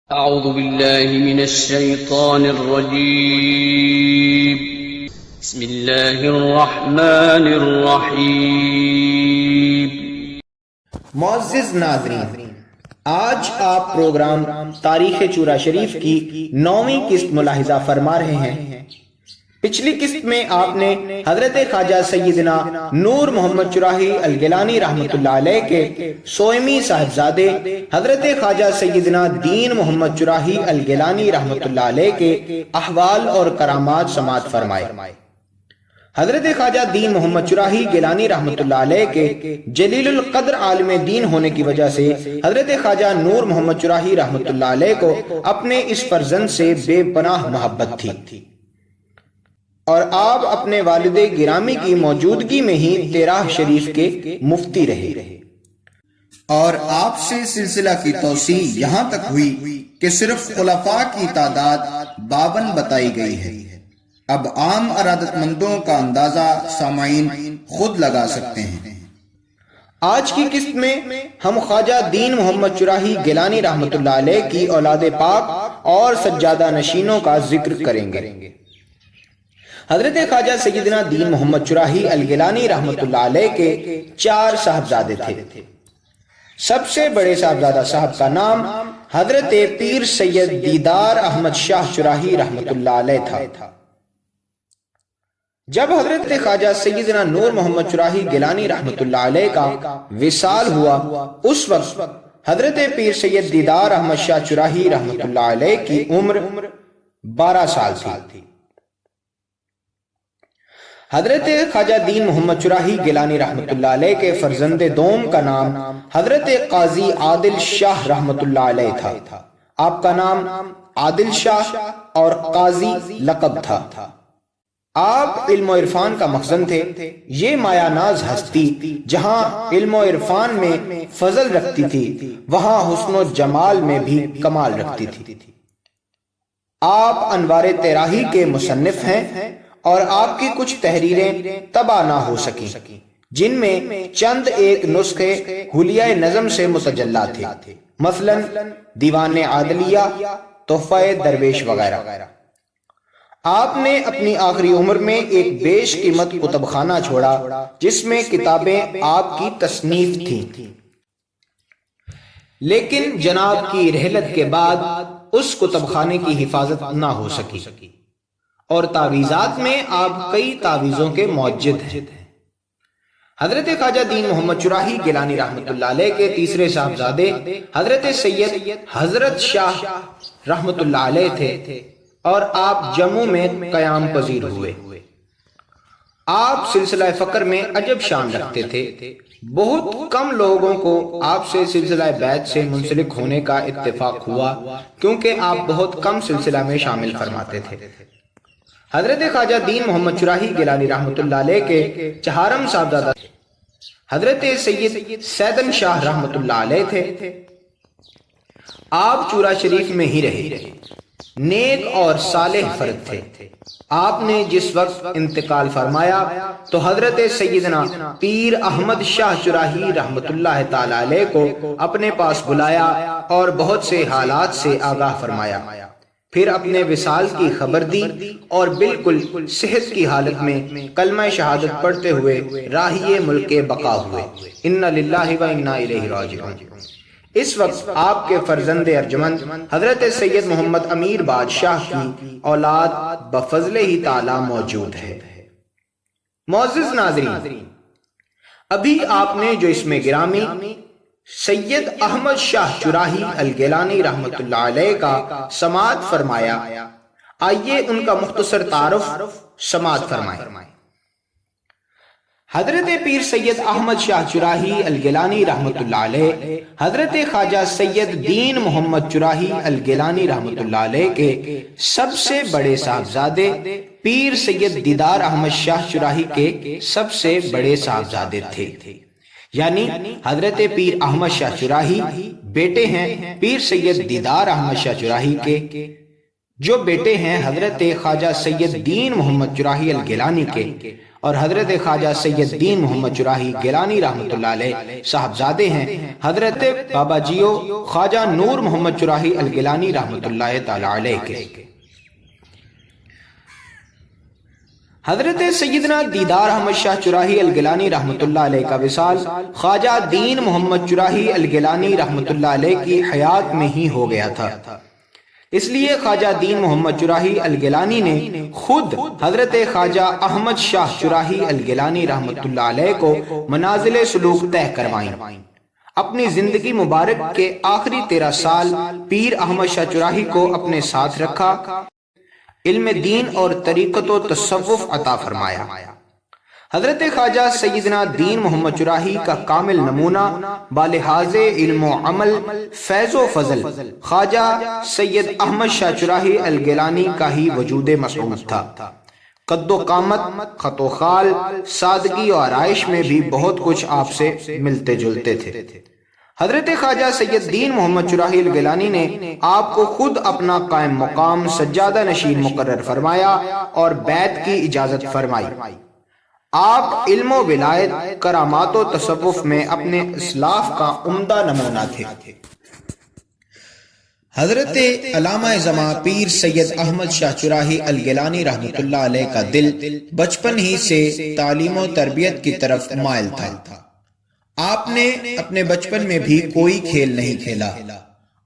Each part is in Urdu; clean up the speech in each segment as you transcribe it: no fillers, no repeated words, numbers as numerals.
أعوذ بالله من الشيطان الرجيم. بسم الله الرحمن الرحيم. معزز ناظرین، آج آپ پروگرام تاریخ چورا شریف کی 9ویں قسط ملاحظہ فرما رہے ہیں۔ پچھلی قسط میں آپ نے حضرت خواجہ سیدنا نور محمد چراہی الگیلانی رحمۃ اللہ علیہ کے سوئمی صاحبزادے حضرت خواجہ سیدنا دین محمد چراہی الگیلانی رحمۃ اللہ علیہ کے احوال اور کرامات سماعت فرمائے۔ حضرت خواجہ دین محمد چراہی گیلانی رحمۃ اللہ علیہ کے جلیل القدر عالم دین ہونے کی وجہ سے حضرت خواجہ نور محمد چراہی رحمۃ اللہ علیہ کو اپنے اس فرزند سے بے پناہ محبت تھی، اور آپ اپنے والد گرامی کی موجودگی میں ہی تیراہ شریف کے مفتی رہے، اور آپ سے سلسلہ کی توسیع یہاں تک ہوئی کہ صرف خلفاء کی تعداد 52 بتائی گئی ہے۔ اب عام ارادت مندوں کا اندازہ سامعین خود لگا سکتے ہیں۔ آج کی قسط میں ہم خواجہ دین محمد چراہی گیلانی رحمۃ اللہ علیہ کی اولاد پاک اور سجادہ نشینوں کا ذکر کریں گے۔ حضرت خواجہ سیدنا دین محمد چراہی الگیلانی رحمۃ اللہ علیہ کے 4 صاحبزادے تھے۔ سب سے بڑے صاحبزادہ صاحب کا نام حضرت پیر سید دیدار احمد شاہ چراہی رحمۃ اللہ علیہ تھا۔ جب حضرت خواجہ سیدنا نور محمد چراہی گیلانی رحمۃ اللہ علیہ کا وصال ہوا، اس وقت حضرت پیر سید دیدار احمد شاہ چراہی رحمۃ اللہ علیہ کی عمر 12 سال تھی۔ حضرت خواجہ دین محمد چراہی گیلانی رحمۃ اللہ علیہ کے فرزند دوم کا نام حضرت قاضی عادل شاہ رحمۃ اللہ علیہ تھا۔ آپ کا نام عادل شاہ اور قاضی لقب تھا۔ آپ علم و عرفان کا مخزن تھے۔ یہ مایہ ناز ہستی جہاں علم و عرفان میں فضل رکھتی تھی، وہاں حسن و جمال میں بھی کمال رکھتی تھی۔ آپ انوار تیراہی کے مصنف ہیں، اور آپ کی کچھ تحریریں طبع نہ ہو سکیں، جن میں چند ایک نسخے حلیہ نظم سے متجلی تھے، مثلا دیوان عادلیہ، تحفہ درویش وغیرہ۔ آپ نے اپنی آخری عمر میں ایک بیش قیمت کتب خانہ چھوڑا، جس میں کتابیں آپ کی تصنیف تھیں، لیکن جناب کی رحلت کے بعد اس کتب خانے کی حفاظت نہ ہو سکی، اور تعویذات میں آپ کئی تعویذوں کے موجد ہیں۔ حضرت خواجہ دین محمد چراہی گیلانی رحمۃ اللہ علیہ کے تیسرے صاحبزادے حضرت سید حضرت شاہ رحمۃ اللہ علیہ تھے، اور آپ جموں میں قیام پذیر ہوئے۔ آپ سلسلہ فقر میں عجب شان رکھتے تھے۔ بہت کم لوگوں کو آپ سے سلسلہ بیعت سے منسلک ہونے کا اتفاق ہوا، کیونکہ آپ بہت کم سلسلہ میں شامل فرماتے تھے۔ حضرت خواجہ دین محمد چراہی گیلانی رحمۃ اللہ علیہ کے چہارم صاحبزادہ حضرت سید سیدن شاہ رحمۃ اللہ علیہ تھے۔ آپ چورا شریف میں ہی رہے، نیک اور صالح فرد تھے۔ آپ نے جس وقت انتقال فرمایا تو حضرت سیدنا پیر احمد شاہ چراہی رحمۃ اللہ تعالی علیہ کو اپنے پاس بلایا اور بہت سے حالات سے آگاہ فرمایا، پھر اپنے وصال کی خبر دی، اور بالکل صحت کی حالت میں کلمہ شہادت پڑھتے ہوئے راہی ملک بقا ہوئے۔ انا للہ و انا الیہ راجعون۔ اس وقت آپ کے فرزند ارجمند حضرت سید محمد امیر بادشاہ کی اولاد بفضل ہی تعالی موجود ہے۔ معزز ناظرین، ابھی آپ نے جو اسم گرامی سید احمد شاہ چراہی الگیلانی رحمۃ اللہ علیہ کا سماعت فرمایا، آئیے ان کا مختصر تعارف سماعت فرمائیں۔ حضرت پیر سید احمد شاہ چراہی الگیلانی رحمۃ اللہ علیہ حضرت خواجہ سید دین محمد چراہی الگیلانی رحمۃ اللہ علیہ کے سب سے بڑے صاحبزادے پیر سید دیدار احمد شاہ چراہی کے سب سے بڑے صاحبزادے تھے، یعنی حضرت پیر احمد شاہ چراہی بیٹے ہیں پیر سید دیدار احمد شاہ چراہی کے، جو بیٹے ہیں حضرت خواجہ سید دین محمد چراہی الگیلانی کے، اور حضرت خواجہ سید دین محمد چراہی گیلانی رحمۃ اللہ علیہ صاحبزادے ہیں حضرت بابا جیو خواجہ نور محمد چراہی الگیلانی رحمۃ اللہ تعالی علیہ کے۔ حضرت سیدنا دیدار احمد شاہ چراہی الگیلانی رحمۃ اللہ علیہ کا وصال خواجہ دین محمد چراہی الگیلانی رحمۃ اللہ علیہ کی حیات میں ہی ہو گیا تھا، اس لیے خواجہ دین محمد چراہی الگیلانی نے خود حضرت خواجہ احمد شاہ چراہی الگیلانی رحمۃ اللہ علیہ کو منازل سلوک طے کروائیں۔ اپنی زندگی مبارک کے آخری 13 سال پیر احمد شاہ چراہی کو اپنے ساتھ رکھا، علم دین اور طریقت و تصوف عطا فرمایا۔ حضرت خواجہ سیدنا دین محمد چراہی کا کامل نمونہ بالحاظ علم و عمل، فیض و فضل خواجہ سید احمد شاہ چراہی الگیلانی کا ہی وجود مسعود تھا۔ قد و قامت، خط و خال، سادگی و آرائش میں بھی بہت کچھ آپ سے ملتے جلتے تھے۔ حضرت خواجہ سید دین محمد چراہی الگیلانی نے آپ کو خود اپنا قائم مقام سجادہ نشین مقرر فرمایا اور بیعت کی اجازت فرمائی۔ آپ علم و ولایت، کرامات و تصوف میں اپنے اسلاف کا عمدہ نمونہ تھے۔ حضرت علامہ زماں پیر سید احمد شاہ چراہی الگیلانی رحمۃ اللہ علیہ کا دل بچپن ہی سے تعلیم و تربیت کی طرف مائل تھا۔ آپ نے اپنے بچپن میں بھی کوئی کھیل نہیں کھیلا۔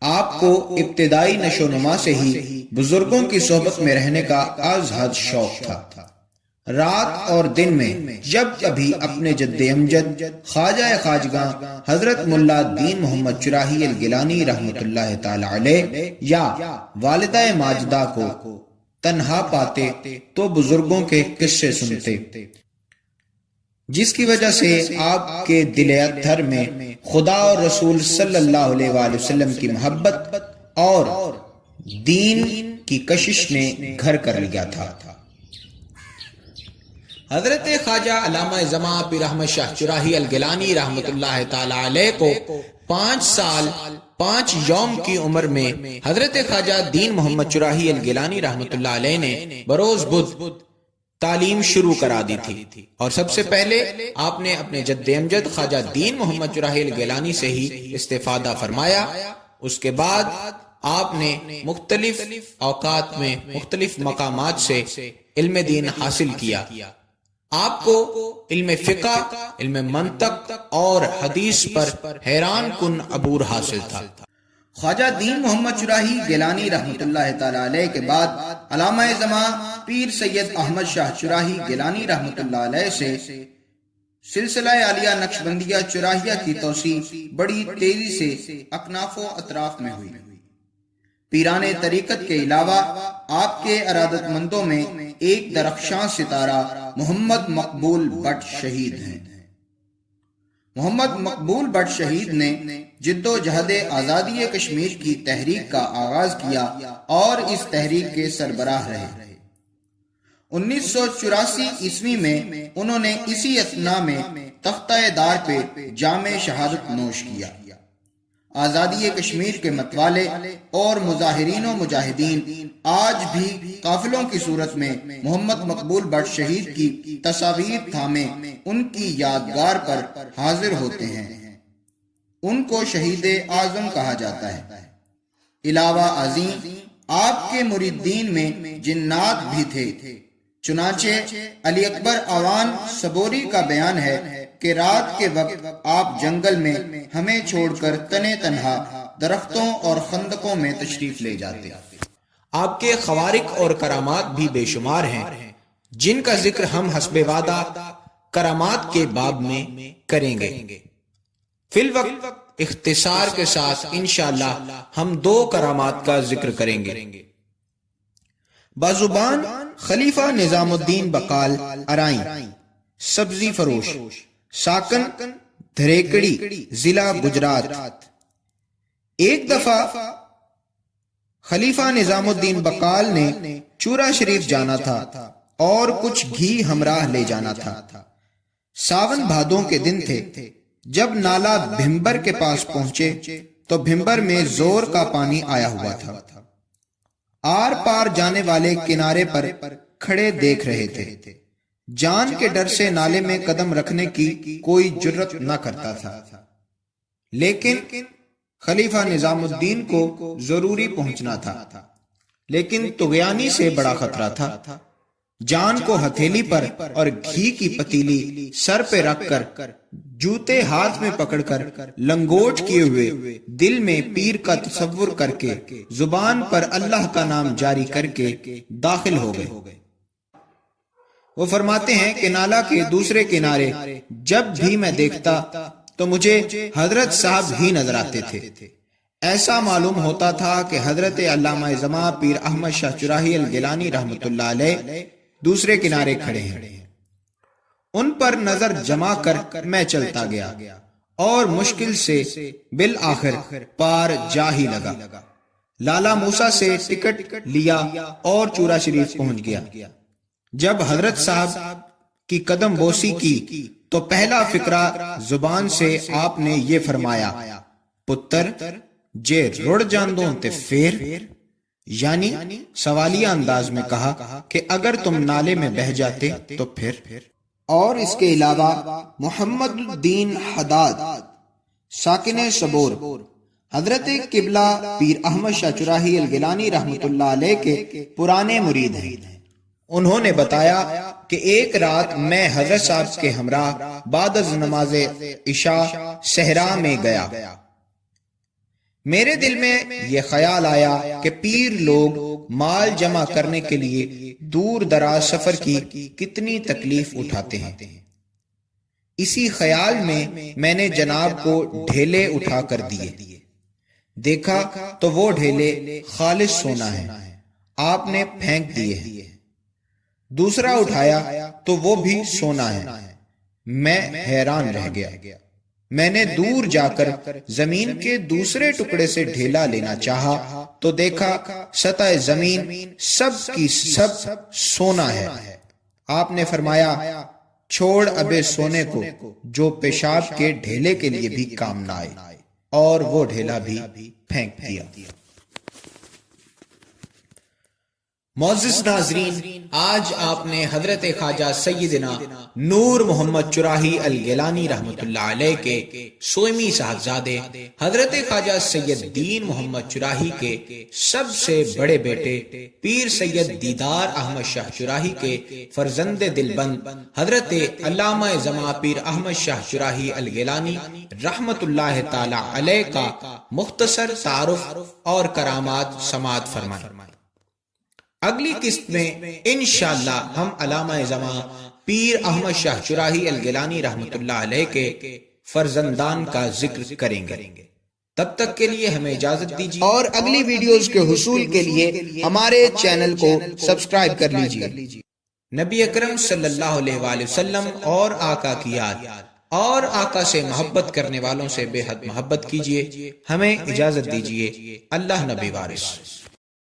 آپ کو ابتدائی نشو و نما سے ہی بزرگوں کی صحبت میں رہنے کا از حد شوق تھا۔ رات اور دن میں جب کبھی اپنے جد امجد خواجہ خواجگاں حضرت ملا دین محمد چراہی الگیلانی رحمۃ اللہ تعالی علیہ یا والدہ ماجدہ کو تنہا پاتے تو بزرگوں کے قصے سنتے، جس کی وجہ سے آپ کے دل اطہر میں خدا اور رسول صلی اللہ علیہ وآلہ وسلم کی محبت اور دین کی کشش نے گھر کر لیا تھا۔ حضرت خواجہ علامہ زماں پیر احمد شاہ چراہی الگیلانی رحمۃ اللہ تعالی علیہ کو 5 سال 5 یوم کی عمر میں حضرت خواجہ دین محمد چراہی الگیلانی رحمۃ اللہ علیہ نے بروز بدھ تعلیم شروع کرا دی تھی، اور سب سے پہلے آپ نے اپنے جد امجد خواجہ دین محمد چراہی الگیلانی سے ہی استفادہ فرمایا۔ اس کے بعد آپ نے مختلف اوقات میں مختلف مقامات سے علم دین حاصل کیا۔ آپ کو علم فقہ، علم منطق اور حدیث پر حیران کن عبور حاصل تھا۔ خواجہ دین محمد چراہی گیلانی رحمۃ اللہ تعالی علیہ کے بعد علامہ زماں پیر سید احمد شاہ چراہی گیلانی رحمۃ اللہ علیہ سے سلسلہ عالیہ نقشبندیہ چراہیہ کی توسیع بڑی تیزی سے اکناف و اطراف میں ہوئی۔ پیران طریقت کے علاوہ آپ کے ارادت مندوں میں ایک درخشاں ستارہ محمد مقبول بٹ شہید ہیں۔ محمد مقبول بٹ شہید نے جد و جہد آزادی کشمیر کی تحریک کا آغاز کیا اور اس تحریک کے سربراہ رہے۔ 1984 عیسوی میں انہوں نے اسی اثنا میں تختہ دار پہ جام شہادت نوش کیا۔ آزادی کشمیر کے متوالے اور مظاہرین و مجاہدین آج بھی قافلوں کی صورت میں محمد مقبول بٹ شہید کی تصاویر تھامے ان کی یادگار پر حاضر ہوتے ہیں۔ ان کو شہید اعظم کہا جاتا ہے۔ علاوہ ازیں آپ کے مریدین میں جنات بھی تھے، چنانچہ علی اکبر اوان صبوری کا بیان ہے کہ رات کے وقت آپ جنگل میں ہمیں چھوڑ کر تنے تنہا درختوں اور خندقوں میں تشریف لے جاتے۔ آپ کے خوارق اور کرامات بھی بے شمار ہیں، جن کا ذکر ہم حسب وعدہ کرامات کے باب میں کریں گے۔ فی الوقت اختصار کے ساتھ انشاءاللہ ہم 2 کرامات کا ذکر کریں گے۔ بازوبان خلیفہ نظام الدین بقال ارائیں، سبزی فروش، ساکن دھریکڑی، ضلع گجرات۔ ایک دفعہ خلیفہ نظام الدین بقال نے چورا شریف جانا تھا اور کچھ گھی ہمراہ لے جانا تھا۔ ساون بھادوں کے دن تھے۔ جب نالا بھمبر کے پاس پہنچے تو بھمبر میں زور کا پانی آیا ہوا تھا۔ آر پار جانے والے کنارے پر کھڑے دیکھ رہے تھے۔ جان کے ڈر سے نالے میں قدم رکھنے کی کوئی جرت نہ کرتا تھا، لیکن خلیفہ نظام الدین کو ضروری پہنچنا تھا، لیکن طغیانی سے بڑا خطرہ تھا۔ جان کو ہتھیلی پر اور گھی کی پتیلی سر پہ رکھ کر، جوتے ہاتھ میں پکڑ کر، لنگوٹ کیے ہوئے، دل میں پیر کا تصور کر کے، زبان پر اللہ کا نام جاری کر کے داخل ہو گئے۔ وہ فرماتے ہیں کہ نالا کے دوسرے کنارے جب بھی میں دیکھتا تو مجھے حضرت صاحب ہی نظر آتے تھے۔ ایسا معلوم ہوتا تھا کہ حضرت علامہ زماں پیر احمد شاہ چراہی الگیلانی رحمۃ اللہ علیہ دوسرے کنارے کھڑے ہیں۔ ان پر نظر جما کر میں چلتا گیا اور مشکل سے بالآخر پار جا ہی لگا۔ لالا موسیٰ سے ٹکٹ لیا اور چورا شریف پہنچ گیا۔ جب حضرت صاحب کی قدم بوسی کی تو پہلا فقرہ زبان سے آپ نے یہ فرمایا، پتر جے رڑ جاندوں تے پھر، یعنی سوالیہ انداز میں کہا کہ اگر تم نالے میں بہہ جاتے تو پھر۔ اور اس کے علاوہ محمد الدین حداد ساکن صبور حضرت قبلہ پیر احمد شاہ چراہی الگیلانی رحمۃ اللہ علیہ کے پرانے مرید ہیں۔ انہوں نے بتایا کہ ایک رات میں حضرت صاحب کے ہمراہ بعد از نماز عشاء صحرا میں گیا۔ میرے دل میں یہ خیال آیا کہ پیر لوگ مال جمع کرنے کے لیے دور دراز سفر کی کتنی تکلیف اٹھاتے ہیں۔ اسی خیال میں نے جناب کو ڈھیلے اٹھا کر دیے۔ دیکھا تو وہ ڈھیلے خالص سونا ہے، آپ نے پھینک دیے۔ دوسرا اٹھایا تو وہ بھی سونا ہے۔ میں حیران رہ گیا۔ میں نے دور جا کر زمین کے دوسرے ٹکڑے سے ڈھیلا لینا چاہا تو دیکھا سطح زمین سب کی سب سونا ہے۔ آپ نے فرمایا، چھوڑ ابے سونے کو جو پیشاب کے ڈھیلے کے لیے بھی کام نہ آئے، اور وہ ڈھیلا بھی پھینک دیا۔ معزز ناظرین، آج آپ نے حضرت خواجہ سیدنا نور محمد چراہی الگیلانی رحمۃ اللہ علیہ کے سوئمی صاحبزادے حضرت خواجہ سید دین محمد چراہی کے سب سے بڑے بیٹے پیر سید دیدار احمد شاہ چراہی کے فرزند دلبند حضرت علامہ زماں پیر احمد شاہ چراہی الگیلانی رحمۃ اللہ تعالی علیہ کا مختصر تعارف اور کرامات سماعت فرمائیں۔ اگلی قسط میں انشاءاللہ ہم علامہ زماں پیر احمد شاہ چراہی الگیلانی رحمۃ اللہ علیہ کے فرزندان کا ذکر کریں گے۔ تب تک کے لیے ہمیں اجازت دیجیے، اور اگلی ویڈیوز کے حصول کے لیے ہمارے چینل کو سبسکرائب کر لیجیے۔ نبی اکرم صلی اللہ علیہ وآلہ وسلم اور آقا کی یاد اور آقا سے محبت کرنے والوں سے بے حد محبت کیجیے۔ ہمیں اجازت دیجیے۔ اللہ نبی وارث۔